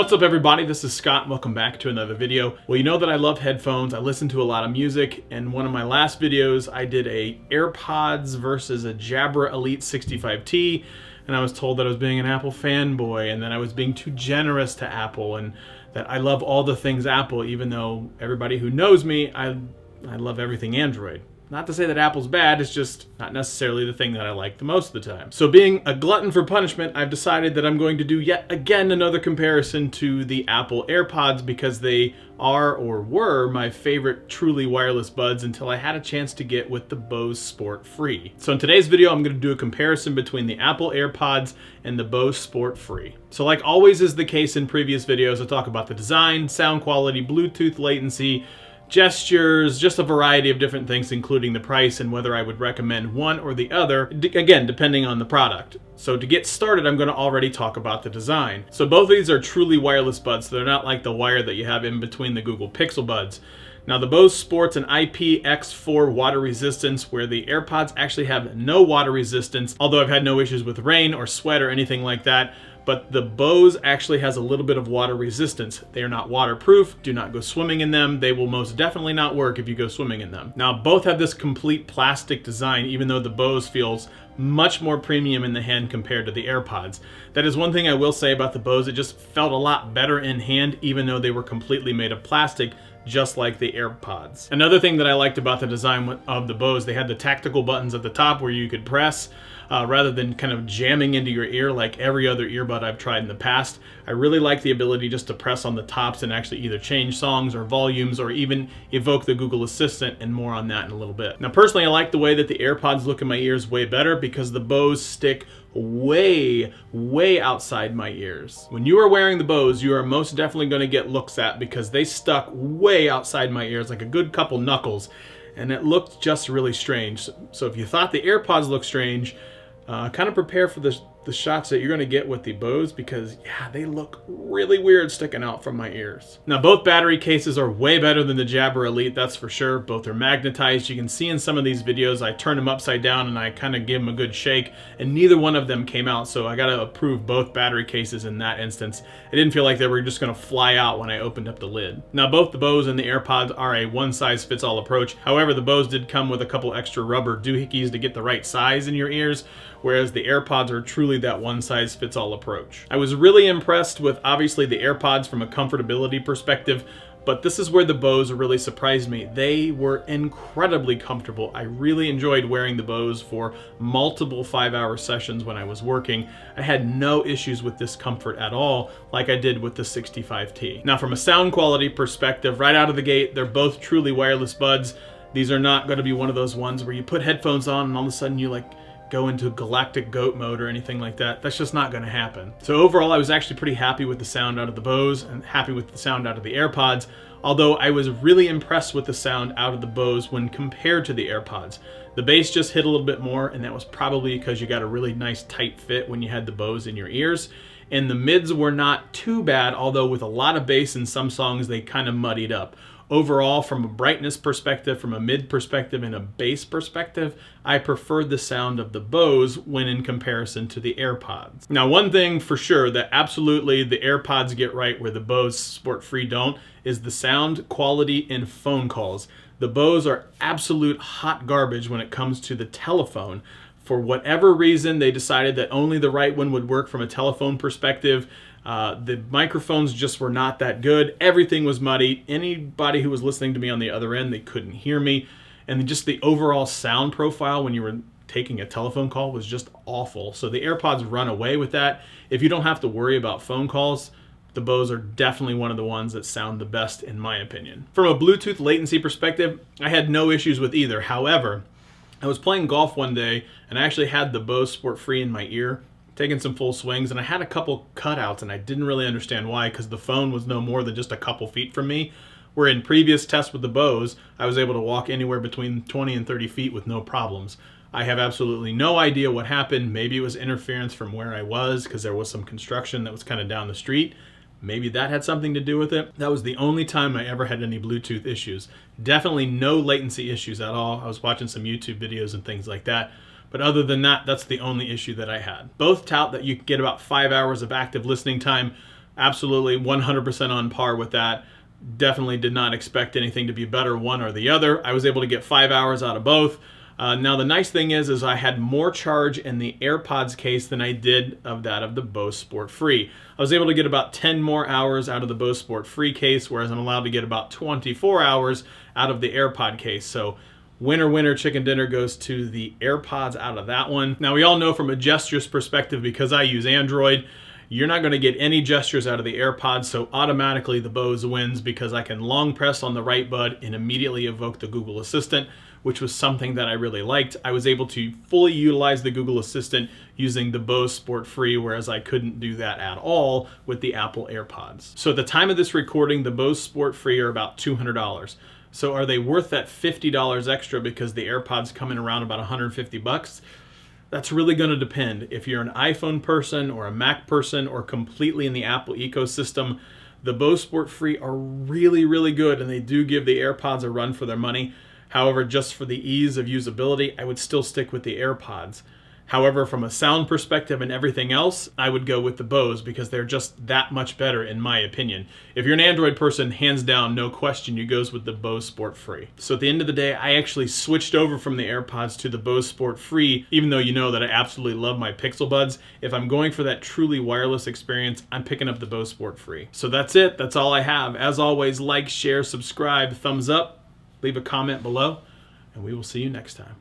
What's up everybody, this is Scott. Welcome back to another video. Well, you know that I love headphones. I listen to a lot of music, and one of my last videos I did a AirPods versus a Jabra Elite 65T, and I was told that I was being an Apple fanboy and that I was being too generous to Apple and that I love all the things Apple, even though everybody who knows me, I love everything Android. Not to say that Apple's bad, it's just not necessarily the thing that I like the most of the time. So being a glutton for punishment, I've decided that I'm going to do yet again another comparison to the Apple Airpods because they are or were my favorite truly wireless buds until I had a chance to get with the Bose Sport Free. So in today's video, I'm going to do a comparison between the Apple Airpods and the Bose Sport Free. So like always is the case in previous videos, I talk about the design, sound quality, Bluetooth latency, gestures, just a variety of different things, including the price and whether I would recommend one or the other, again, depending on the product. So to get started, I'm going to already talk about the design. So both of these are truly wireless buds. So they're not like the wire that you have in between the Google Pixel buds. Now the Bose sports an IPX4 water resistance, where the AirPods actually have no water resistance, although I've had no issues with rain or sweat or anything like that. But the Bose actually has a little bit of water resistance. They are not waterproof. Do not go swimming in them. They will most definitely not work if you go swimming in them. Now, both have this complete plastic design, even though the Bose feels much more premium in the hand compared to the AirPods. That is one thing I will say about the Bose. It just felt a lot better in hand, even though they were completely made of plastic, just like the AirPods. Another thing that I liked about the design of the Bose, they had the tactical buttons at the top where you could press rather than kind of jamming into your ear like every other earbud I've tried in the past. I really like the ability just to press on the tops and actually either change songs or volumes or even evoke the Google Assistant, and more on that in a little bit. Now personally, I like the way that the AirPods look in my ears way better because the Bose stick way outside my ears. When you are wearing the Bose, you are most definitely going to get looks at because they stuck way outside my ears, like a good couple knuckles, and it looked just really strange. So if you thought the AirPods looked strange, kind of prepare for the shots that you're going to get with the Bose because, yeah, they look really weird sticking out from my ears. Now, both battery cases are way better than the Jabra Elite, that's for sure. Both are magnetized. You can see in some of these videos, I turn them upside down and I kind of give them a good shake, and neither one of them came out, so I got to approve both battery cases in that instance. It didn't feel like they were just going to fly out when I opened up the lid. Now, both the Bose and the AirPods are a one-size-fits-all approach. However, the Bose did come with a couple extra rubber doohickeys to get the right size in your ears, whereas the AirPods are truly that one-size-fits-all approach. I was really impressed with, obviously, the AirPods from a comfortability perspective, but this is where the Bose really surprised me. They were incredibly comfortable. I really enjoyed wearing the Bose for multiple 5-hour sessions when I was working. I had no issues with discomfort at all, like I did with the 65T. Now, from a sound quality perspective, right out of the gate, they're both truly wireless buds. These are not going to be one of those ones where you put headphones on and all of a sudden you go into galactic goat mode or anything like that. That's just not going to happen. So overall, I was actually pretty happy with the sound out of the Bose and happy with the sound out of the AirPods, although I was really impressed with the sound out of the Bose when compared to the AirPods. The bass just hit a little bit more, and that was probably because you got a really nice tight fit when you had the Bose in your ears. And the mids were not too bad, although with a lot of bass in some songs, they kind of muddied up. Overall, from a brightness perspective, from a mid perspective, and a bass perspective, I preferred the sound of the Bose when in comparison to the AirPods. Now, one thing for sure that absolutely the AirPods get right where the Bose Sport Free don't is the sound quality in phone calls. The Bose are absolute hot garbage when it comes to the telephone. For whatever reason, they decided that only the right one would work from a telephone perspective. The microphones just were not that good. Everything was muddy. Anybody who was listening to me on the other end, they couldn't hear me. And just the overall sound profile when you were taking a telephone call was just awful. So the AirPods run away with that. If you don't have to worry about phone calls, the Bose are definitely one of the ones that sound the best in my opinion. From a Bluetooth latency perspective, I had no issues with either. However, I was playing golf one day and I actually had the Bose Sport Free in my ear, taking some full swings, and I had a couple cutouts and I didn't really understand why because the phone was no more than just a couple feet from me. Where in previous tests with the Bose, I was able to walk anywhere between 20 and 30 feet with no problems. I have absolutely no idea what happened. Maybe it was interference from where I was because there was some construction that was kind of down the street. Maybe that had something to do with it. That was the only time I ever had any Bluetooth issues. Definitely no latency issues at all. I was watching some YouTube videos and things like that. But other than that, that's the only issue that I had. Both tout that you get about 5 hours of active listening time, Absolutely 100% on par with that. Definitely did not expect anything to be better one or the other. I was able to get 5 hours out of both. Now the nice thing is I had more charge in the AirPods case than I did of that of the Bose Sport Free. I was able to get about 10 more hours out of the Bose Sport Free case, whereas I'm allowed to get about 24 hours out of the AirPod case. So winner, winner, chicken dinner goes to the AirPods out of that one. Now we all know from a gestures perspective, because I use Android, you're not going to get any gestures out of the AirPods, so automatically the Bose wins because I can long press on the right bud and immediately evoke the Google Assistant, which was something that I really liked. I was able to fully utilize the Google Assistant using the Bose Sport Free, whereas I couldn't do that at all with the Apple Airpods. So at the time of this recording, the Bose Sport Free are about $200. So are they worth that $50 extra because the AirPods come in around about 150 bucks? That's really going to depend. If you're an iPhone person or a Mac person or completely in the Apple ecosystem, the Bose Sport Free are really, really good, and they do give the AirPods a run for their money. However, just for the ease of usability, I would still stick with the AirPods. However, from a sound perspective and everything else, I would go with the Bose because they're just that much better in my opinion. If you're an Android person, hands down, no question, you goes with the Bose Sport Free. So at the end of the day, I actually switched over from the AirPods to the Bose Sport Free, even though you know that I absolutely love my Pixel Buds. If I'm going for that truly wireless experience, I'm picking up the Bose Sport Free. So that's it. That's all I have. As always, like, share, subscribe, thumbs up, leave a comment below, and we will see you next time.